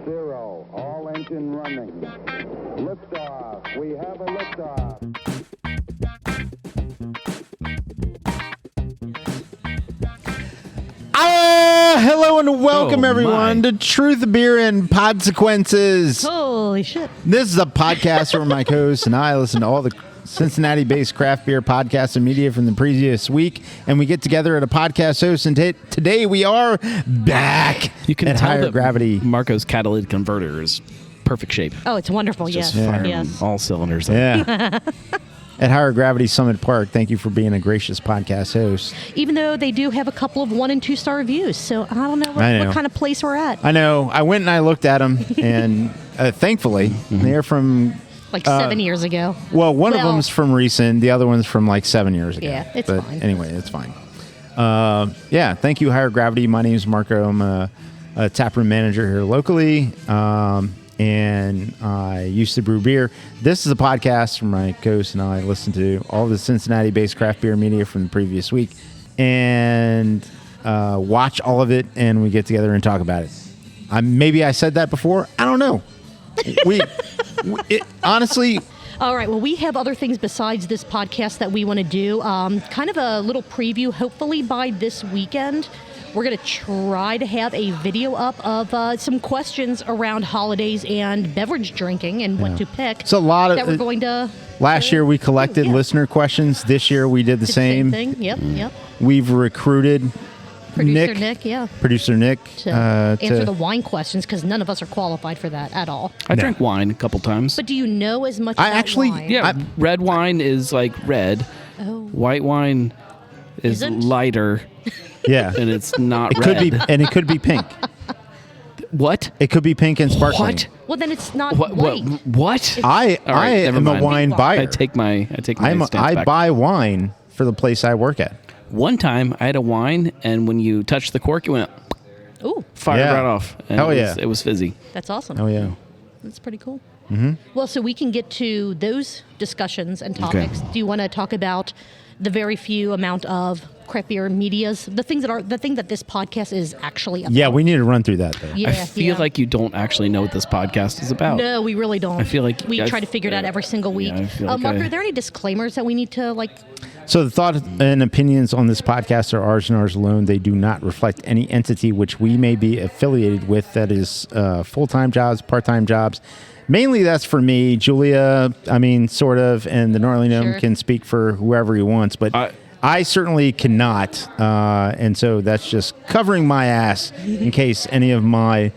0. All engine running. Liftoff. We have a liftoff. Hello and welcome everyone to Truth, Beer, and Podsequences. Holy shit. This is a podcast where my co-host and I listen to all the Cincinnati-based craft beer podcasts and media from the previous week, and we get together at a podcast host, and today we are back you can at tell Higher that Gravity. Marco's catalytic converter is perfect shape. Oh, it's wonderful, Just yes. firing Yes. all cylinders. Yeah. At Higher Gravity Summit Park, thank you for being a gracious podcast host. Even though they do have a couple of 1- and 2-star reviews, so I don't know what kind of place we're at. I know. I went and I looked at them, and thankfully, they're from... Like 7 years ago. Well, one of them's from recent. The other one's from like 7 years ago. Yeah, it's but fine. Anyway, it's fine. Yeah, thank you, Higher Gravity. My name is Marco. I'm a taproom manager here locally, and I used to brew beer. This is a podcast where my co-host and I listen to all the Cincinnati-based craft beer media from the previous week and watch all of it, and we get together and talk about it. Maybe I said that before. I don't know. Honestly... All right, well, we have other things besides this podcast that we want to do. Kind of a little preview. Hopefully by this weekend, we're going to try to have a video up of some questions around holidays and beverage drinking and what to pick. It's a lot of... that we're going to... Last year we collected listener questions. This year we did the same thing. Yep. We've recruited Producer Nick, Producer Nick to answer the wine questions, because none of us are qualified for that at all. I drank wine a couple times. But do you know as much about wine? Yeah, red wine is like red. Oh. White wine is Isn't? lighter. Yeah. And it's not red. It could be pink. What? It could be pink and sparkling. What? Well, then it's not What? white. What? I never am a mind. wine buyer. I take my stance I back. buy wine for the place I work at. One time I had a wine, and when you touched the cork, it went Ooh, fired Yeah. right off. And Hell it was fizzy. that's awesome. Oh yeah. That's pretty cool. Mm-hmm. Well, so we can get to those discussions and topics. Do you want to talk about the very few amount of craft beer medias, the thing that this podcast is actually about? Yeah, we need to run through that though. Yeah, I feel like you don't actually know what this podcast is about. No, we really don't. I feel like we try to figure it out every single week. I feel like Mark, are there any disclaimers that we need to So the thoughts and opinions on this podcast are ours and ours alone. They do not reflect any entity which we may be affiliated with, that is full-time jobs, part-time jobs. Mainly that's for me. Julia, sort of, and the Gnarly Gnome can speak for whoever he wants, but I certainly cannot. And so that's just covering my ass in case any of my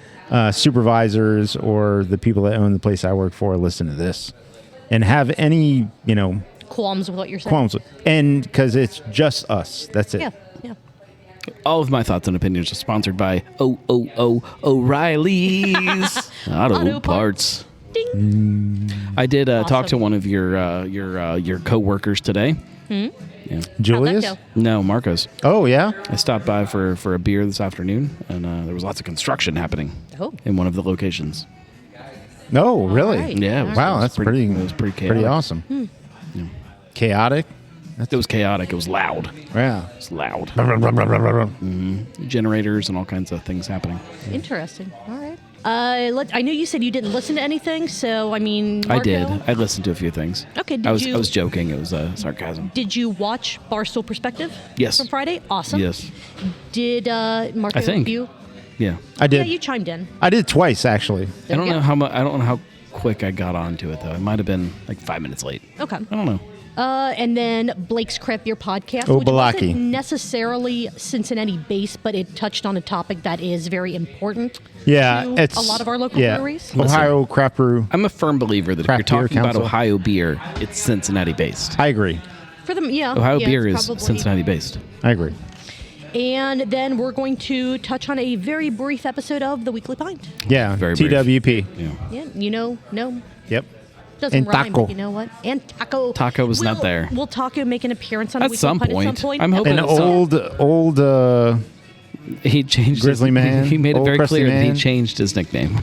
supervisors or the people that own the place I work for listen to this and have any, qualms with what you're saying? qualms with, and because it's just us. That's it. Yeah. All of my thoughts and opinions are sponsored by O'Reilly's Auto Parts. Ding. I did talk to Awesome. one of your coworkers today. Yeah. Julius? How'd that No, Marcos. Oh, yeah? I stopped by for a beer this afternoon, and there was lots of construction happening Oh. in one of the locations. No, really? right. Yeah. Wow, that's pretty It was pretty chaotic. awesome. Yeah. Chaotic? It was chaotic. It was loud. Yeah. It was loud. Generators and all kinds of things happening. Interesting. All right. I know you said you didn't listen to anything, so I Marco, did. I listened to a few things. Okay, I was joking. It was sarcasm. Did you watch Barstool Perspective? Yes. From Friday? Awesome. Yes. Did Marco? I think. You? Yeah. I did. Yeah, you chimed in. I did twice, actually. I don't Yeah. know I don't know how quick I got onto it though. It might have been like 5 minutes late. Okay. I don't know. And then Blake's Craft Beer Podcast, Oh, which Balaki. wasn't necessarily Cincinnati-based, but it touched on a topic that is very important Yeah, to it's a lot of our local breweries. Ohio Craft Brew. I'm a firm believer that if Craft you're talking Beer about Council. Ohio beer, it's Cincinnati based. I agree. For them, yeah. Ohio yeah, beer it's is probably- Cincinnati based. I agree. And then we're going to touch on a very brief episode of the Weekly Pint. Yeah, Very brief. TWP. Yeah. Yeah, no. Yep. Doesn't And rhyme, taco. but you know what? And Taco. Taco was not there. Will Taco make an appearance on At Weekly some Pint point. at some point? I'm hoping An But old He changed Grizzly his, man, He made it old very crusty clear that he man. changed his nickname.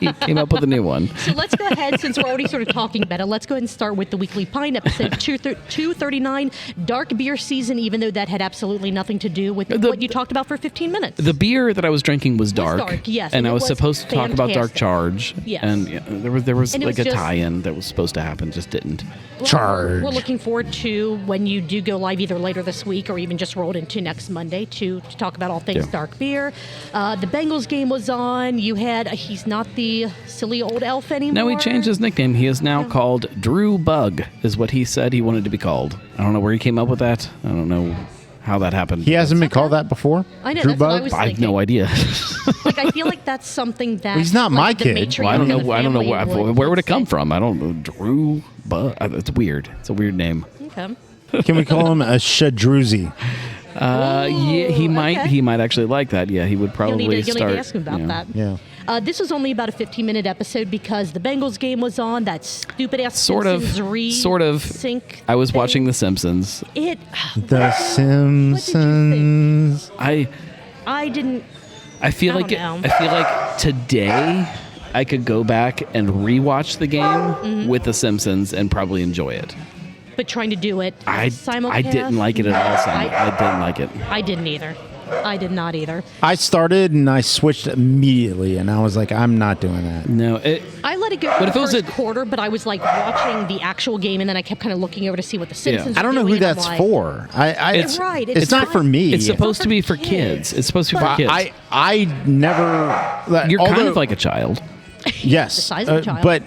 He came up with a new one. So let's go ahead, since we're already sort of talking about it, let's go ahead and start with the Weekly Pint episode 239, Dark Beer Season, even though that had absolutely nothing to do with what you talked about for 15 minutes. The beer that I was drinking was dark. Yes. And I was it supposed to talk about Dark fantastic. Charge. Yes. And there was And it like was a just- tie-in that was supposed to happen, just didn't. Charge. We're looking forward to when you do go live either later this week or even just rolled into next Monday to talk about all things Yeah. dark beer. The Bengals game was on. You had, he's not the silly old elf anymore. No, he changed his nickname. He is now called Drew Bug, is what he said he wanted to be called. I don't know where he came up with that. I don't know how that happened. He hasn't been called that before? I know, Drew that's what I Bug? was I have thinking. no idea. Like, I feel like that's something that... Well, he's not like, my the kid. matriarch Well, I don't of know. the I don't know family where would it say. come from. I don't know. Drew Bug. It's weird. It's a weird name. Okay. Can we call him a Shadruzi? Yeah, he might. okay. He might actually like that. Yeah, he would You'll probably need to start. ask him about you know. that. Yeah. This was only about a 15-minute episode because the Bengals game was on. That stupid-ass Sort of. Sync I was thing. watching The Simpsons. It... The Simpsons. I I feel I like don't know. I feel like today I could go back and rewatch the game Mm-hmm. with The Simpsons and probably enjoy it. But trying to do it I simulcast. didn't like it at all. Simon. I didn't like it. I didn't either. I did not either. I started and I switched immediately, and I was like, I'm not doing that. No, I let it go for But the if it was first a- quarter, but I was like watching the actual game, and then I kept kind of looking over to see what the Simpsons. I don't were know who doing, and that's I'm like, for. It's- Right, It's not for me. it's supposed to be for kids. kids. It's supposed to be for But kids. I never. You're although, kind of like a child. yes, the size of a child. but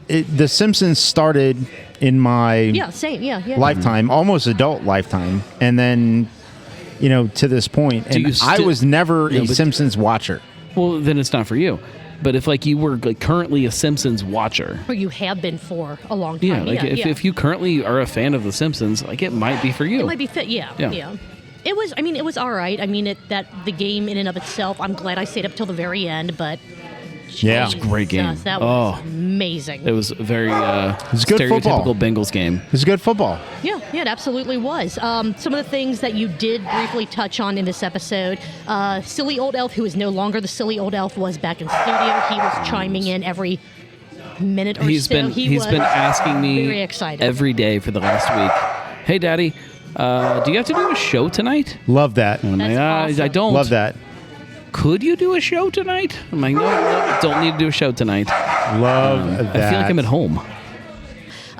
The Simpsons started in my Yeah, same. Yeah. lifetime, almost adult lifetime, and then to this point, Do and you I was never No, a but- Simpsons watcher. Well, then it's not for you. But if like you were like currently a Simpsons watcher, Or you have been for a long time. yeah, like if you currently are a fan of The Simpsons, like it might be for you. it might be fit. Yeah. It was. I mean, it was all right. I mean, the game in and of itself. I'm glad I stayed up till the very end, but. Yeah. It was a great game. Jesus, that was Oh. amazing. It was a very was good stereotypical football. Bengals game. It's good football. Yeah, it absolutely was. Some of the things that you did briefly touch on in this episode, Silly Old Elf, who is no longer the Silly Old Elf, was back in studio. He was chiming in every minute or He's so. been He he's was been asking me very excited. every day for the last week. Hey, Daddy, do you have to do a show tonight? Love that. And I'm That's like, awesome. I don't. Love that. Could you do a show tonight? I'm like, no, don't need to do a show tonight. Love that. I feel like I'm at home.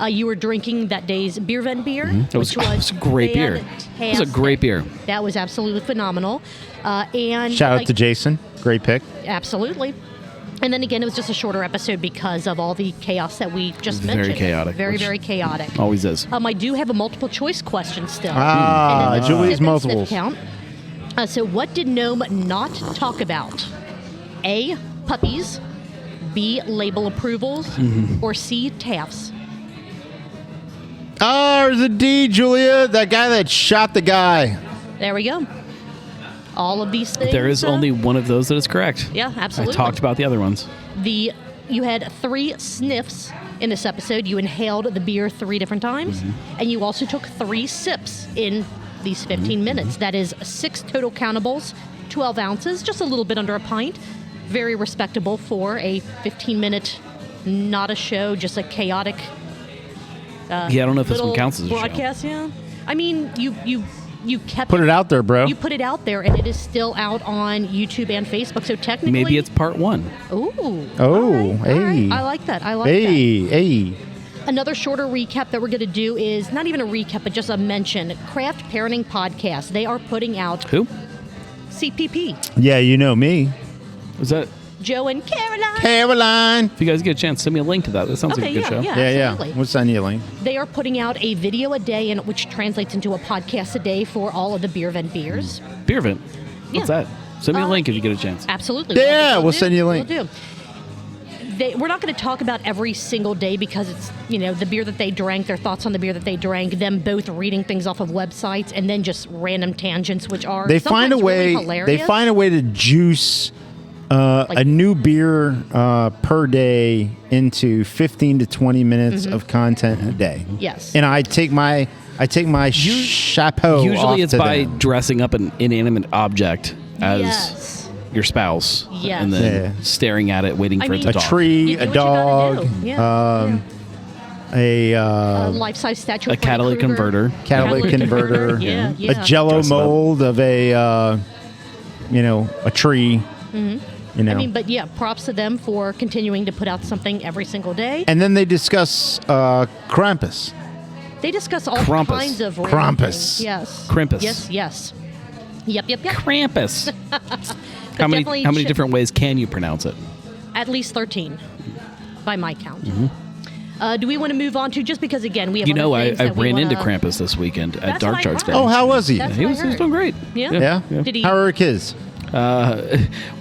You were drinking that day's beer vent beer, It was, which it was a great beer. It was a fantastic. great beer. That was absolutely phenomenal. And Shout out like, to Jason. Great pick. Absolutely. And then again, it was just a shorter episode because of all the chaos that we just Very mentioned. chaotic, Very, which- very chaotic. Always is. I do have a multiple choice question still. Ah, And then Julie's sip and multiples. sniff count. So what did Gnome not talk about? A, puppies. B, label approvals. Or C, TAFs. Oh, there's a D, Julia. That guy that shot the guy. There we go. All of these things. There is only one of those that is correct. Yeah, absolutely. I talked about the other ones. You had 3 sniffs in this episode. You inhaled the beer 3 different times, and you also took 3 sips in these 15 minutes. That is 6 total countables, 12 ounces, just a little bit under a pint. Very respectable for a 15-minute, not a show, just a chaotic. Yeah, I don't know if this little one counts as a show. broadcast. Yeah, I mean you kept Put it out there, bro. You put it out there, and it is still out on YouTube and Facebook. So technically, Maybe it's part 1. Ooh. Oh, all right. hey. I like that. I like that. Hey. Another shorter recap that we're going to do is not even a recap, but just a mention. Craft Parenting Podcast. They are putting out Who? CPP. Yeah, you know me. Was that? Joe and Caroline. Caroline. If you guys get a chance, send me a link to that. That sounds like a good show. Yeah, Yeah. absolutely. We'll send you a link. They are putting out a video a day, and which translates into a podcast a day for all of the Beer Vent beers. Beer Vent. What's Yeah. that? Send me a link if you get a chance. Absolutely. Yeah, we'll do. send you a link. We'll do. We're not going to talk about every single day because it's, the beer that they drank, their thoughts on the beer that they drank, them both reading things off of websites, and then just random tangents, which are They find a sometimes way. really hilarious. They find a way to juice a new beer per day into 15 to 20 minutes of content a day. Yes. And I take my chapeau. Usually off it's to by them. dressing up an inanimate object as Yes. your spouse. Yes. And then Yeah. staring at it, waiting for it mean, to A talk. tree, You do a what you gotta dog, do. Yeah. a Life-size statue. a of Freddy catalytic Krueger. converter. catalytic converter, Yeah, yeah. a Jello Dress it up. mold of a, a tree. You know, I mean, but yeah, props to them for continuing to put out something every single day. and then they discuss Krampus. They discuss all Krampus. kinds of random Krampus. things. Yes. Krampus. Yes. Yep. Krampus. How definitely many should- different ways can you pronounce it? At least 13, by my count. Mm-hmm. Do we want to move on to, just because, again, we have You know, other I things that we ran into wanna- Krampus this weekend at That's Dark what I Charts heard. Day. Oh, how was he? That's He what was I heard. doing great. Yeah? Yeah. Did he? How are kids?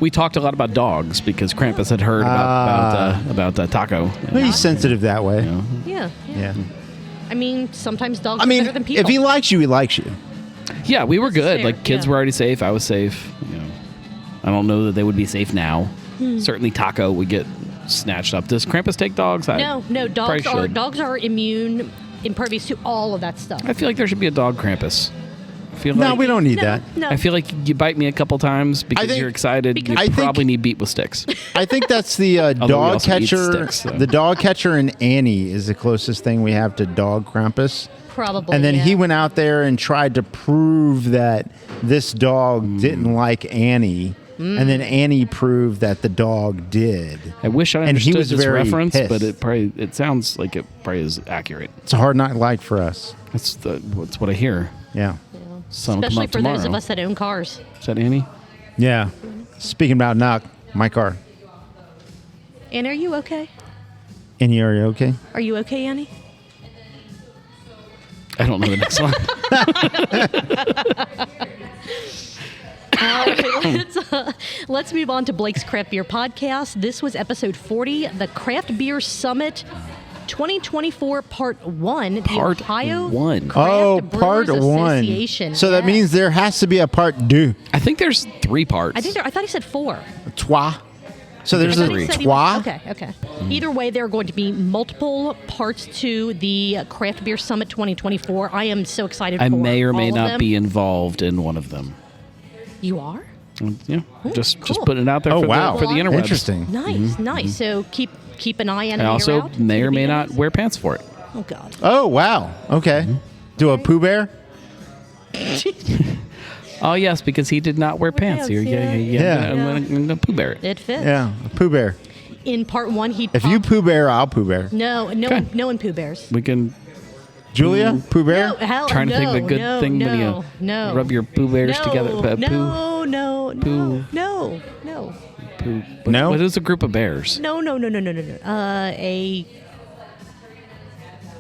We talked a lot about dogs because Krampus had heard about Taco. Well, he's sensitive that way. Yeah. Yeah. I mean, sometimes dogs I are mean, better than people. if he likes you, he likes you. Yeah, we were good. fair, Like kids yeah. were already safe. I was safe. You know, I don't know that they would be safe now. Certainly, Taco would get snatched up. Does Krampus take dogs? No, Probably should. dogs are impervious to all of that stuff. I feel like there should be a dog Krampus. I feel No, like, we don't need that. No. I feel like you bite me a couple times because think- you're excited. Because- You I think- probably need beat with sticks. I think that's the we dog also eat catcher. sticks, so. The dog catcher and Annie is the closest thing we have to dog Krampus. Probably. And then yeah. he went out there and tried to prove that this dog didn't like Annie. And then Annie proved that the dog did. I wish I And he understood was this very reference, pissed. but it sounds like it probably is accurate. It's a hard night light for us. That's what I hear. Yeah. Sun will come Especially up for tomorrow. those of us that own cars. Is that Annie? Yeah. Speaking about knock, my car. Annie, are you okay? Annie, are you okay? Are you okay, Annie? I don't know the next one. Let's move on to Blake's Craft Beer Podcast. This was episode 40, the Craft Beer Summit 2024 Part 1. Part the Ohio 1. Craft Oh, Brewers part one. Association. So that Yes. means there has to be a part deux. I think there's 3 parts. I thought he said 4. Trois. So there's I a thought he said he trois. was- Okay. Either way, there are going to be multiple parts to the Craft Beer Summit 2024. I am so excited I for may or may all of not them. be involved in one of them. You are? Yeah, just cool. putting it out there Oh, for, wow. the interwebs. Interesting. Nice, nice. So keep an eye on it. I also out. may or It's may gonna not be wear pants for it. Oh God. Oh, wow. Okay. Do a Pooh Bear? Oh yes, because he did not wear pants. pants, Here, Yeah. I'm gonna Pooh Bear it. It fits. Yeah, a Pooh Bear. In part 1, he. If you Pooh Bear, I'll Pooh Bear. No Okay. one Pooh Bears. We can Julia, Pooh Bear? No, hell, trying to think of a no, good no, thing when no, you no. rub your Pooh Bears together. No, Pooh, no, Pooh. no. Pooh. No? What is a group of bears? No. A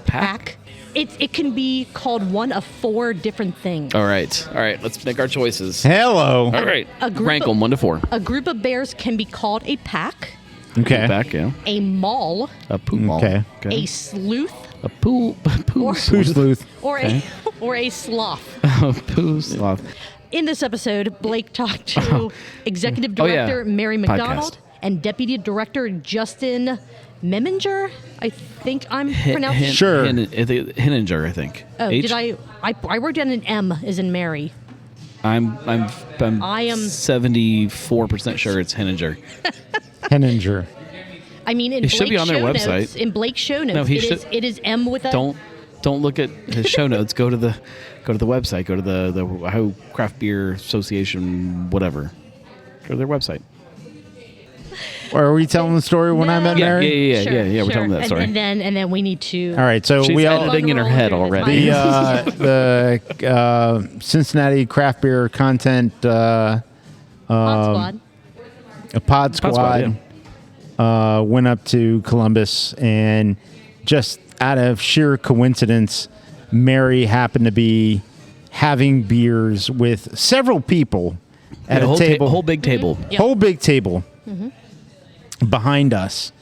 pack. It can be called one of 4 different things. All right. Let's make our choices. Hello. All right. a group Rank of- them 1 to 4. A group of bears can be called a pack, Okay. Back, yeah. a mall, A Pooh ball. Okay. a sleuth, A Pooh. Or- Pooh Sleuth. or a sloth. A Pooh sloth. In this episode, Blake talked to Executive Oh, yeah. Director Mary McDonald Podcast. and Deputy Director Justin Meminger. I think I'm pronouncing. Sure. Hinninger, I think. Oh, H? did I wrote down an M as in Mary. I'm I am- 74% sure it's Hinninger. Henninger. I mean, in It should be Blake's on their show website. notes, in Blake's show notes, No, he it is should- it is M with a. Don't look at his show notes. Go to the website. Go to the Ohio Craft Beer Association, whatever. Go to their website. Or are we telling the story when I met No. Mary? Yeah. We're telling that story. And then we need to. All right, so She's we all editing in her head already. the Cincinnati craft beer content Pod Squad. a pod squad went up to Columbus, and just out of sheer coincidence, Mary happened to be having beers with several people at Yeah, a table, whole big table. Yep. whole big table behind us.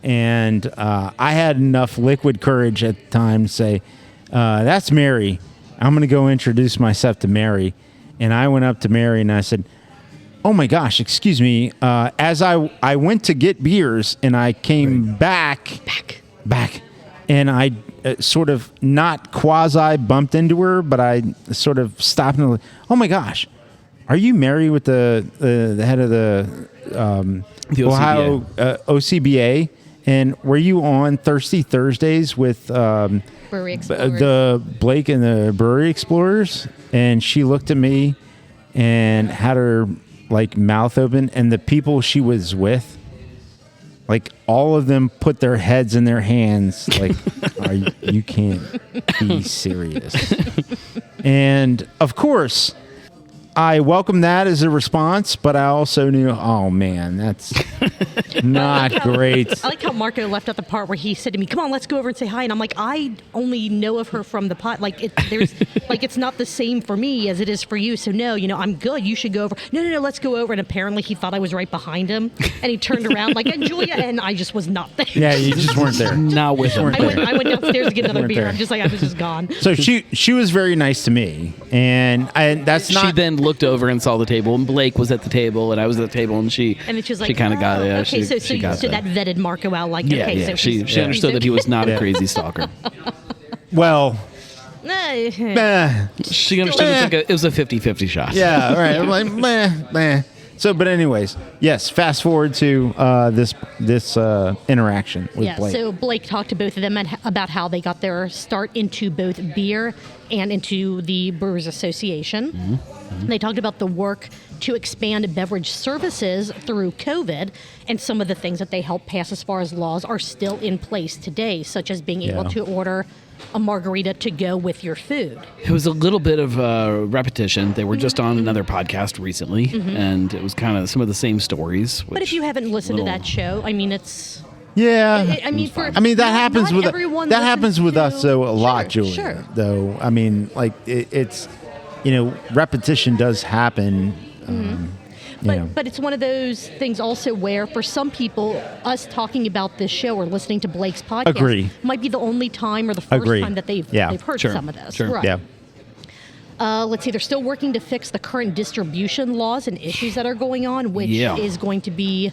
And I had enough liquid courage at the time to say, that's Mary. I'm going to go introduce myself to Mary. And I went up to Mary and I said, oh my gosh, excuse me. As I went to get beers and I came back, and I sort of not quasi bumped into her, but I sort of stopped and, oh my gosh, Are you married with the head of the The Ohio OCBA? And were you on Thirsty Thursdays with Brewery Explorers. the Blake and the Brewery Explorers? And she looked at me and had her like mouth open, and the people she was with, like all of them put their heads in their hands, like you can't be serious. And of course, I welcomed that as a response, but I also knew, oh man, that's not great. I like how Marco left out the part where he said to me, "Come on, let's go over and say hi." And I'm like, I only know of her from the pot. Like there's like it's not the same for me as it is for you. So no, I'm good. You should go over. No, let's go over. And apparently he thought I was right behind him, and he turned around like, "Enjoy it," and I just was not there. Yeah, you just weren't there. Not with him. I went downstairs to get another beer. there. I'm just like, I was just gone. So she was very nice to me, and that's not. She then looked over and saw the table, and Blake was at the table, and I was at the table, and she And then she was like, she kind of got it. Okay, She so got that vetted Marco out. Like, Yeah, okay, yeah. so She she's understood that he was not Yeah. a crazy stalker. Well, okay. She understood it was a 50-50 shot. yeah, right. I'm like, meh. So, but anyways, yes. Fast forward to this interaction with Yeah, Blake. so Blake talked to both of them about how they got their start into both beer and into the Brewers Association. Mm-hmm. They talked about the work to expand beverage services through COVID, and some of the things that they helped pass as far as laws are still in place today, such as being able Yeah. to order a margarita to go with your food. It was a little bit of repetition. They were just on another podcast recently, and it was kind of some of the same stories. But if you haven't listened to that show, I mean, it's... yeah. I mean, that happens not with everyone that happens with listens us to- though a lot, Sure, Julia. sure. Though I mean, like it's repetition does happen. But it's one of those things also where for some people, us talking about this show or listening to Blake's podcast Agree. might be the only time or the first Agree. time that they've heard Sure. some of this. Sure. Right. Yeah. Let's see, they're still working to fix the current distribution laws and issues that are going on, which Yeah. is going to be...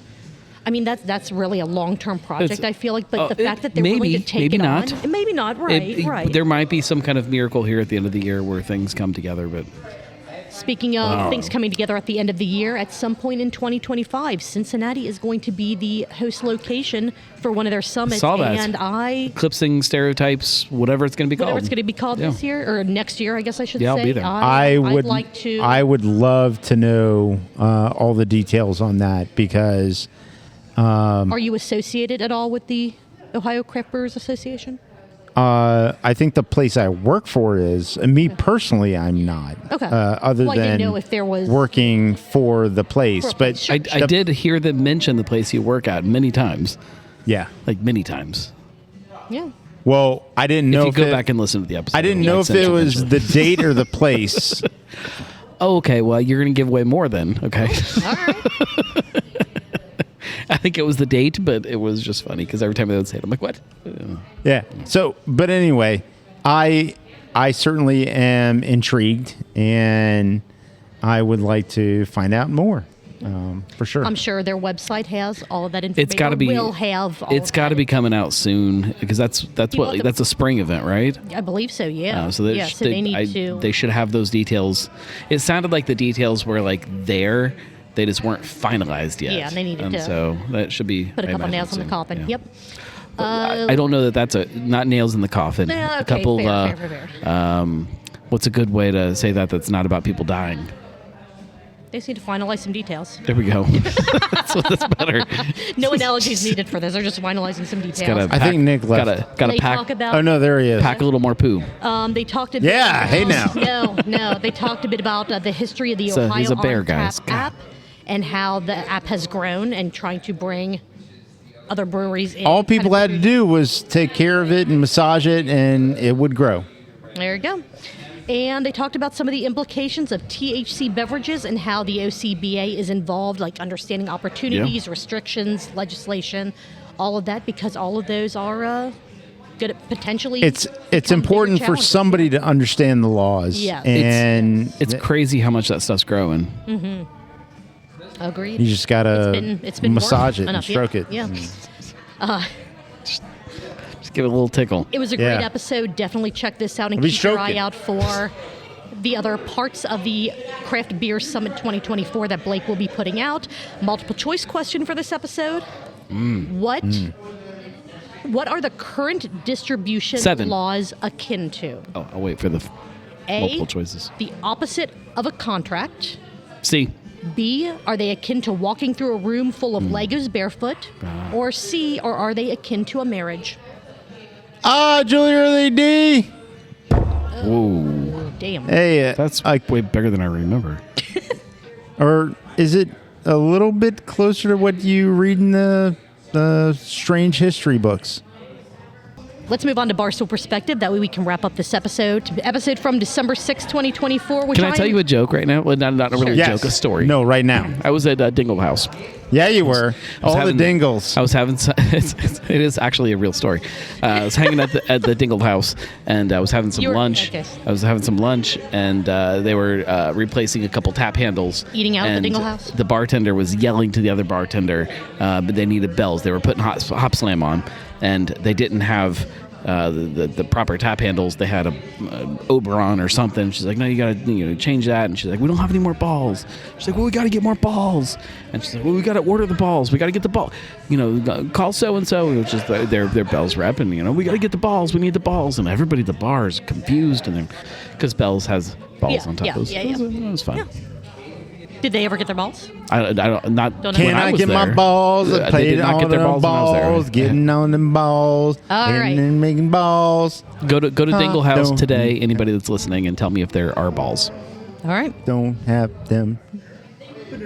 I mean, that's really a long-term project, It's- I feel like. But the fact that they're maybe, willing to take maybe it not. on... Maybe not, right, right. There might be some kind of miracle here at the end of the year where things come together, but Speaking of things coming together at the end of the year, at some point in 2025, Cincinnati is going to be the host location for one of their summits. Saw that. And eclipsing stereotypes, whatever it's going to be whatever called. it's going to be called this year or next year, I guess I should Yeah, say. I'll be there. I would I'd like to. I would love to know all the details on that because Are you associated at all with the Ohio Craft Brewers Association? I think the place I work for is, and me personally, I'm not. Okay. Other Well, I than didn't know if there was- working for the place, For a but place, sure. I did hear them mention the place you work at many times, yeah. like many times. Yeah. Well, I didn't know If you go it- back and listen to the episode. I didn't it'll know make if sense it was eventually. the date or the place. Oh, okay. Well, you're going to give away more then. Okay. All right. I think it was the date, but it was just funny because every time they would say it, I'm like, what? Yeah. So, but anyway, I certainly am intrigued, and I would like to find out more, for sure. I'm sure their website has all of that information. It's got to be. Will have. All It's of got to that. be coming out soon because that's want the- that's a spring event, right? I believe so. Yeah. So they need to. They should have those details. It sounded like the details were like there. They just weren't finalized yet. Yeah, they needed and to so that should be. put a I couple imagine nails in the soon. coffin. Yeah. Yep. I don't know that that's not nails in the coffin. Yeah, A okay, couple. fair. What's a good way to say that? That's not about people dying. They just need to finalize some details. There we go. that's better. No analogies needed for this. They're just finalizing some details. Gotta I think Nick left. Gotta they pack. talk about. Oh no, there he is. Pack a little more poo. They talked a bit. Yeah, hey now. No. They talked a bit about the history of the So Ohio he's a bear, On guys. Tap app and how the app has grown and trying to bring other breweries in. All people kind had to of- do was take care of it and massage it, and it would grow. There you go. And they talked about some of the implications of THC beverages and how the OCBA is involved, like understanding opportunities, restrictions, legislation, all of that, because all of those are good at potentially. It's become important bigger for challenges. somebody to understand the laws. Yeah. And It's crazy how much that stuff's growing. Agreed. you just gotta It's been massage working it and enough, stroke it. Yeah. Just give it a little tickle. It was a great Yeah. episode. Definitely check this out and We keep your stroke eye it. out for the other parts of the Craft Beer Summit 2024 that Blake will be putting out. Multiple choice question for this episode. What are the current distribution 7. laws akin to? Oh, I'll wait for the A, multiple choices. the opposite of a contract. C. B, are they akin to walking through a room full of Legos barefoot? Or C, or are they akin to a marriage? Julie, are they D? Whoa. Oh, damn. Hey, That's way bigger than I remember. or is it a little bit closer to what you read in the strange history books? Let's move on to Barstool Perspective. That way we can wrap up this episode. Episode from December 6, 2024. Which Can I tell you a joke right now? Well, not a really Yes. joke, a story. No, right now. I was at Dingle House. Yeah, you were. All having- the dingles. I was having. It is actually a real story. I was hanging at the Dingle House, and I was having some lunch. okay. I was having some lunch, and they were replacing a couple tap handles. Eating out at the and Dingle House? The bartender was yelling to the other bartender, but they needed bells. They were putting hop slam on, and they didn't have. The proper tap handles. They had a Oberon or something. She's like, no, you gotta change that. And she's like, we don't have any more balls. She's like, well, we gotta get more balls. And she's like, well, we gotta order the balls. We gotta get the ball. Call so and so, which is their Bell's rep, and we gotta get the balls. We need the balls. And everybody at the bar is confused, and because Bell's has balls on top. Yeah, yeah. It was fun. Yeah. Did they ever get their balls? I don't not. Don't when Can I was get my there. balls? They I played did not on get their them balls when I was there. balls, getting on them balls, All getting right. and making balls. Go to Dingle House don't- today. Anybody that's listening, and tell me if there are balls. All right. Don't have them. All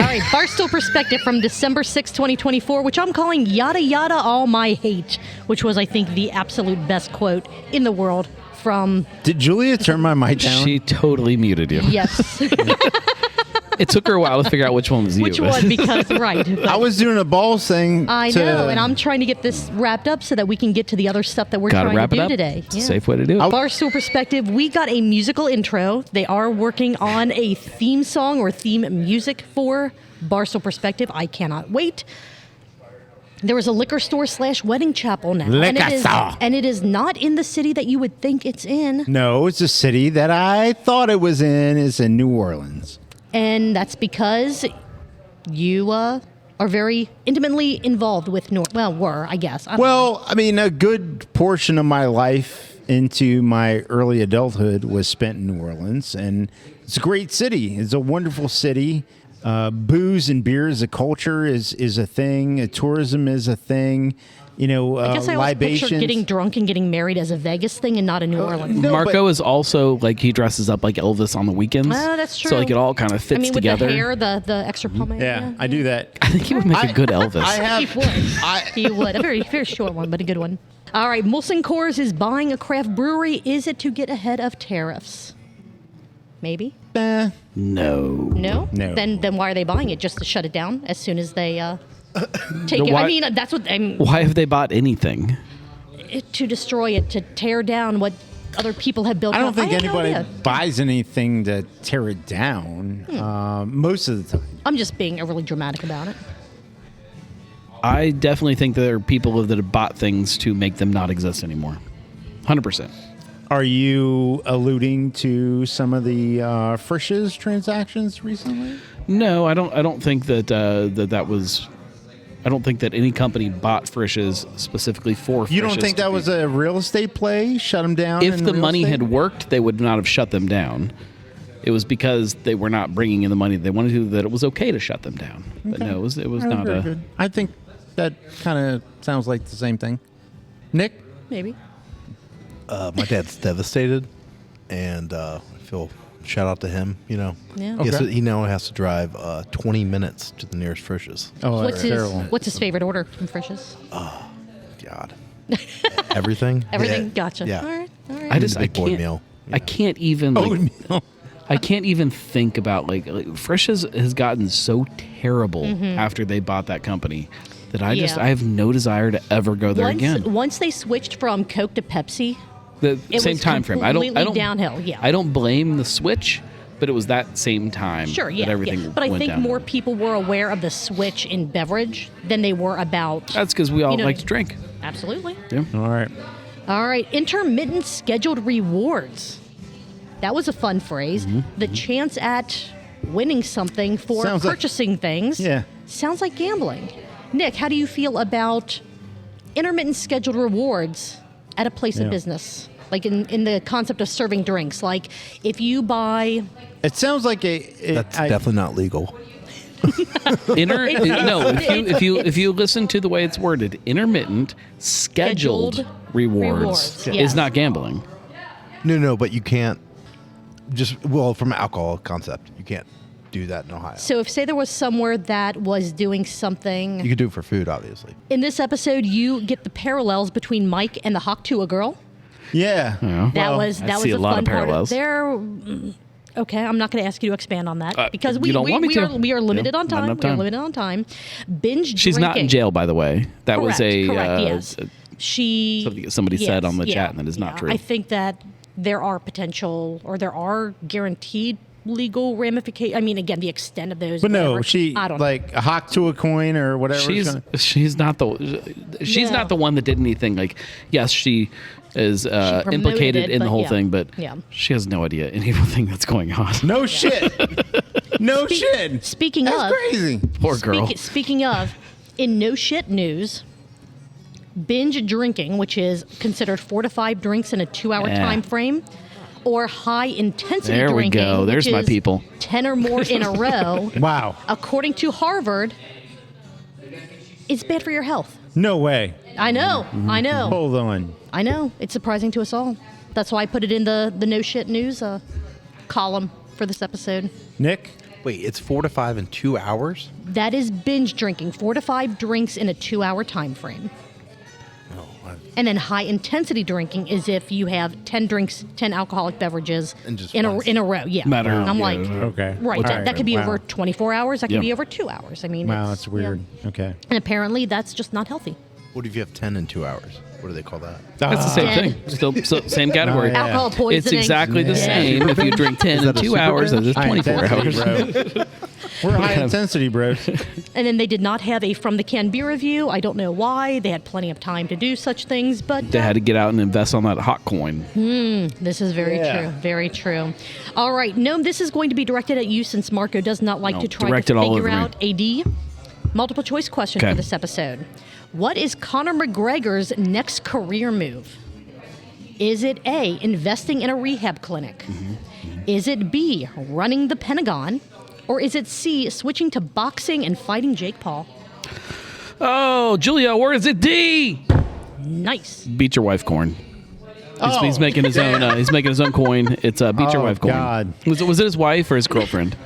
right. Barstool Perspective from December 6, 2024, which I'm calling Yada Yada All My Hate, which was, I think, the absolute best quote in the world from... Did Julia turn my mic down? She totally muted you. Yes. It took her a while to figure out which one was you. Which one? Because, right. I was doing a balls thing. I know, and I'm trying to get this wrapped up so that we can get to the other stuff that we're Gotta trying wrap to it do up. today. It's a safe way to do it. Barstool Perspective, we got a musical intro. They are working on a theme song or theme music for Barstool Perspective. I cannot wait. There is a liquor store / wedding chapel now. Liquor store. And it is not in the city that you would think it's in. No, it's a city that I thought it was in. It's in New Orleans. And that's because you are very intimately involved with were, I guess. I don't know. Well, I mean, a good portion of my life into my early adulthood was spent in New Orleans, and it's a great city. It's a wonderful city. Booze and beer as a culture is a thing. Tourism is a thing. I guess I always picture libations. getting drunk and getting married as a Vegas thing and not a New Orleans. no, Marco is also like he dresses up like Elvis on the weekends. That's true. So like it all kind of fits I mean, together. with the hair, the extra pomade. Yeah, I do that. I think he would make a good Elvis. I have. He would. He would. A very, very short one, but a good one. All right. Molson Coors is buying a craft brewery. Is it to get ahead of tariffs? Maybe. Eh, No. No. No. Then why are they buying it? Just to shut it down as soon as they take it. why- I mean, that's what I mean. Why have they bought anything? To destroy it, to tear down what other people have built. I don't up. think have no anybody idea. buys anything to tear it down. Most of the time. I'm just being overly dramatic about it. I definitely think there are people that have bought things to make them not exist anymore. 100%. Are you alluding to some of the Frisch's transactions recently? No, I don't think that that was. I don't think that any company bought Frisch's specifically for. You don't Frisch's think to that be- was a real estate play? Shut them down? If in the real money estate? had worked, they would not have shut them down. It was because they were not bringing in the money they wanted to that it was okay to shut them down. But no, it was not Very a. good. I think that kind of sounds like the same thing. Nick? Maybe. My dad's devastated, and I feel shout out to him. Yeah. Yes, Okay. he now has to drive 20 minutes to the nearest Frisch's. Oh, What's his favorite order from Frisch's? God, everything. Everything. Yeah. Gotcha. Yeah. All right. I just big boy can't, meal. I can't even. Like, Oatmeal. I can't even think about like Frisch's has gotten so terrible after they bought that company that I Yeah. have no desire to ever go there again. Once they switched from Coke to Pepsi, The it same was time frame. I don't completely downhill, yeah. I don't blame the switch, but it was that same time sure, yeah, that everything yeah. But I went think down. more people were aware of the switch in beverage than they were about. That's because we all you know, like to drink. Absolutely. Yeah. All right. All right. Intermittent scheduled rewards. That was a fun phrase. The chance at winning something for Sounds like- purchasing things. Yeah. Sounds like gambling. Nick, how do you feel about intermittent scheduled rewards at a place of business? Like in the concept of serving drinks. Like if you buy... It sounds like That's definitely not legal. If you listen to the way it's worded, intermittent scheduled rewards yes. is not gambling. No, but you can't from an alcohol concept, you can't do that in Ohio. So if, say, there was somewhere that was doing something... You could do it for food, obviously. In this episode, you get the parallels between Mike and the Hawk Tuah girl. Yeah. That was I a see a lot fun of parallels. There. Okay, I'm not going to ask you to expand on that because you don't want me to. we are limited on Not time. enough We are time. limited on time. Binge She's drinking. not in jail, by the way. That was Correct, yes. something that somebody said on the chat, and that is not true. I think that there are guaranteed legal ramifications. I mean, again, the extent of those. But no, whatever, I don't know. like a hawk to a coin or whatever. She's not the one that did anything. Like, yes, she is promoted implicated it, in the but whole yeah. thing, but Yeah. she has no idea anything that's going on. No shit. No shit. Speaking That's of crazy. Poor girl. Speaking of, in no shit news, binge drinking, which is considered 4 to 5 drinks in a 2-hour Yeah. time frame, or high intensity There we drinking, go. There's which my is people. 10 or more in a row, Wow. according to Harvard, is bad for your health. No way. I know. I know. Hold on. I know. It's surprising to us all. That's why I put it in the no shit news column for this episode. Nick? Wait, it's 4 to 5 in 2 hours? That is binge drinking, 4 to 5 drinks in a 2-hour time frame. No, And then high intensity drinking is if you have 10 drinks, 10 alcoholic beverages And just in once. a row. Yeah. Matter- I'm yeah, like, Okay. right. All That could be Wow. over 24 hours. That could Yeah. be over 2 hours. I mean, Wow, it's that's weird. yeah. Okay. And apparently that's just not healthy. What if you have 10 in 2 hours? What do they call that? That's the same Dead. thing. Still same category. Oh, yeah. Alcohol poisoning. It's exactly the Yeah. same if you drink 10 in that a 2 super hours as binge? it's 24 hours. Bro. We're high intensity, bros. And then they did not have a from the can beer review. I don't know why. They had plenty of time to do such things, but They had to get out and invest on that hot coin. this is very Yeah. true. Very true. All right, Gnome, this is going to be directed at you since Marco does not like No, to try direct to it all figure over me. out AD. Multiple choice question Okay. for this episode. What is Conor McGregor's next career move? Is it A, investing in a rehab clinic? Is it B, running the Pentagon? Or is it C, switching to boxing and fighting Jake Paul? Oh, Julia, where is it? D. Nice. Beat your wife corn. He's making his own. He's making his own coin. It's beat your Oh, wife corn. God. Was it his wife or his girlfriend?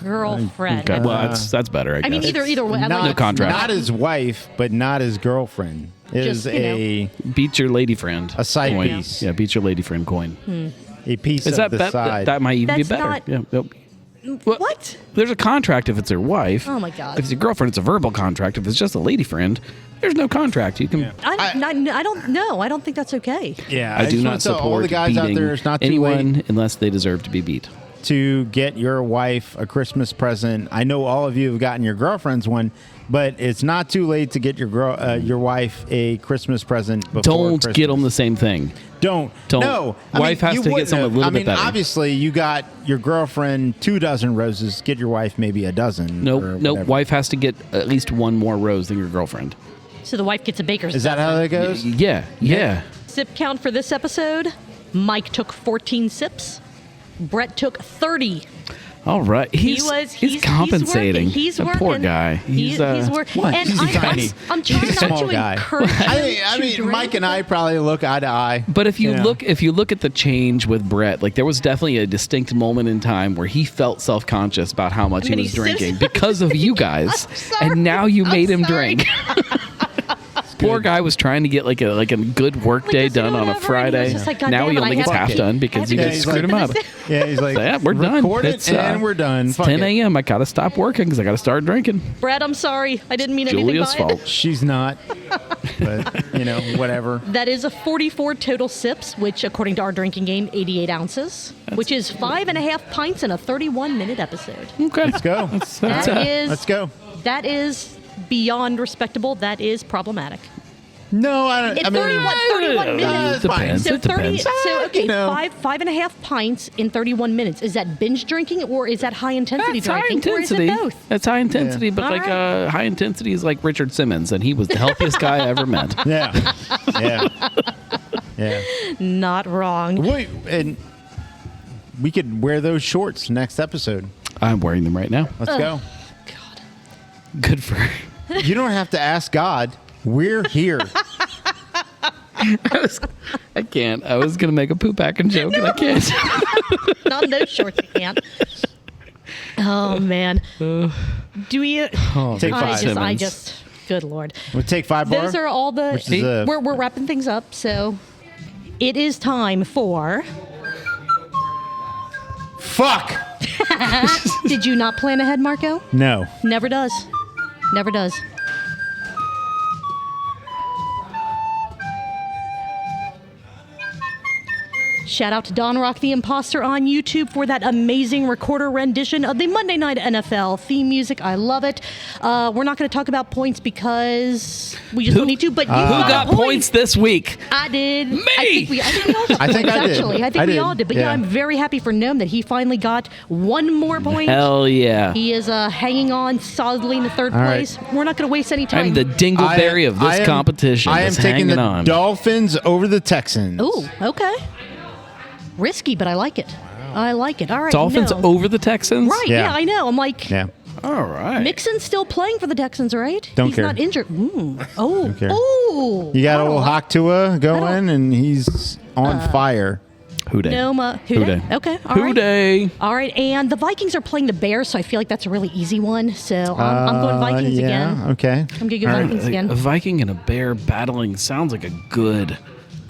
Girlfriend. Okay, well that's better. I guess. I mean, either way. I Not, like No contract. Not his wife, but not his girlfriend. It Just, is you know. beat your lady friend. A side coin. piece. Yeah, beat your lady friend coin. a piece Is of that the side. that might even be That's better? not- Yeah. Yep. Well, What? There's a contract if it's her wife. Oh, my God. If it's your girlfriend, it's a verbal contract. If it's just a lady friend, there's no contract. You can. I don't know. I don't think that's okay. yeah, I do just not wanna tell support all the guys out beating there. It's not too anyone late unless they deserve to be beat. to get your wife a Christmas present. I know all of you have gotten your girlfriends one, but it's not too late to get your wife a Christmas present. Before Don't Christmas. get them the same thing. Don't. No. Wife has you to get wouldn't something a have. little I bit mean, better. obviously, you got your girlfriend 2 dozen roses. Get your wife maybe a dozen. Nope. or Nope. whatever. Wife has to get at least one more rose than your girlfriend. So the wife gets a baker's Is that how that dozen. goes? Yeah. Yeah. Sip count for this episode. Mike took 14 sips. Brett took 30. All right. He's compensating. He's The working. poor guy. He's working. What? And He's tiny. I'm trying He's a not small to guy. encourage him I to mean, drink. Mike and I probably look eye to eye. But if you Yeah. look at the change with Brett, like there was definitely a distinct moment in time where he felt self-conscious about how much he many was sips? drinking because of you guys, sorry. and now you made him sorry. drink. Poor guy was trying to get like a good work day just, you know, done on a whatever, and he was Friday. just like, "God Now damn he it, only I gets have half to- done I because have you to guys get screwed him up. Yeah, he's like, Yeah, we're done. record it It's, and we're done. It's Fuck 10 it. a.m. I gotta stop working because I gotta start drinking. Brett, I'm sorry. I didn't mean anything Julia's by it. fault. She's not, but whatever. That is a 44 total sips, which, according to our drinking game, 88 ounces, which is 5.5 pints in a 31-minute episode. Okay, Let's go. That is Let's go. That is beyond respectable. That is problematic. No, I don't. It's I mean, 31 minutes. it's fine. Depends. So It 30. depends. So okay, You know. 5.5 pints in 31 minutes. Is that binge drinking or is that high intensity That's high drinking? intensity. Or is it both? That's high intensity, but All like right. high intensity is like Richard Simmons, and he was the healthiest guy I ever met. Yeah. Yeah. Not wrong. Wait, and we could wear those shorts next episode. I'm wearing them right now. Let's go. God. Good for. You don't have to ask God. We're here. I can't. I was gonna make a poop packing joke, and I can't. Not in those shorts, you can't. Oh man. Do we? Take five. I just. Good lord. We'll take 5 bar. Those are all the. Which is, we're wrapping things up, so it is time for. Fuck. Did you not plan ahead, Marco? No. Never does. Never does. Shout out to Don Rock the Imposter on YouTube for that amazing recorder rendition of the Monday Night NFL theme music. I love it. We're not going to talk about points because we just don't need to, but you Who got points. points this week? I did. Me! I think we all got I think points, I did. actually. I think I we did. all did. But yeah, Yeah. I'm very happy for Gnome that he finally got one more point. Hell yeah! He is hanging on solidly in the third All right. place. We're not going to waste any time. I'm the dingleberry of this competition. I am that's taking hanging the on. Dolphins over the Texans. Ooh, okay. Risky, but I like it. I like it. All right. Dolphins no. over the Texans. Right. Yeah. Yeah, I know. I'm like, Yeah. All right. Mixon's still playing for the Texans, right? Don't He's care. not injured. Oh. care. Oh. You got I don't old like- Hoctua going, and he's on fire. Who day? No, who day? Okay. All right. Who day? All right. And the Vikings are playing the Bears, so I feel like that's a really easy one. So I'm going Vikings yeah, again. Okay. I'm going to go All right. Vikings again. A Viking and a bear battling sounds like a good.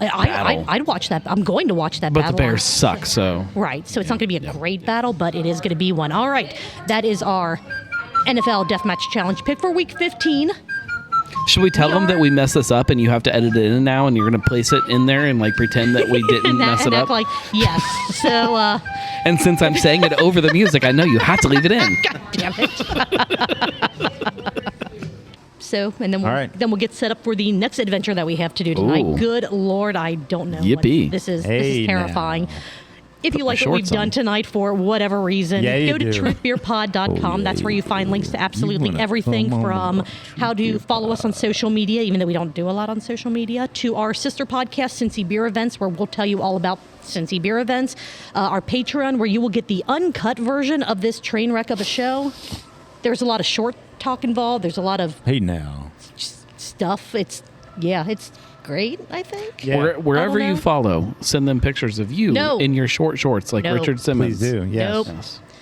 battle. I'd watch that. I'm going to watch that But battle. the Bears suck, so. Right. So it's not going to be a great battle, but it is going to be one. All right. That is our NFL Deathmatch Challenge pick for Week 15. Should we tell them that we messed this up and you have to edit it in now and you're going to place it in there and like pretend that we didn't mess it and up? act like, yes. So, And since I'm saying it over the music, I know you have to leave it in. God damn it. So, and then All right. then we'll get set up for the next adventure that we have to do tonight. Ooh. Good Lord, I don't know. Yippee. This is Hey, terrifying. If you like what shorts we've done on. tonight for whatever reason, Yeah, you go to do. truthbeerpod.com. That's where you find links to absolutely wanna everything come on from the how to follow us on social media, even though we don't do a lot on social media, to our sister podcast, Cincy Beer Events, where we'll tell you all about Cincy Beer Events, our Patreon, where you will get the uncut version of this train wreck of a show. There's a lot of short talk involved. There's a lot of Hey now. stuff. It's great, I think. Yeah. Wherever I don't you know. follow, send them pictures of you No. in your short shorts like No. Richard Simmons. Please do. Yes. Nope.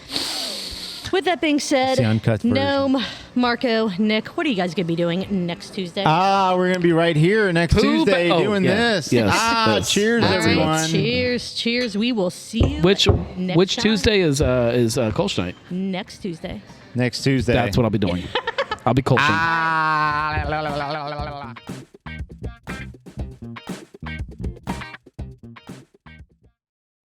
Yes. With that being said, It's the uncut version. Gnome, Marco, Nick, what are you guys going to be doing next Tuesday? We're going to be right here next Poop- Tuesday oh, doing yeah. this. Yes, Cheers, All right, everyone. cheers. We will see you Which next time. Tuesday is Kolsch night? Next Tuesday. Next Tuesday. That's what I'll be doing. I'll be Kolsching.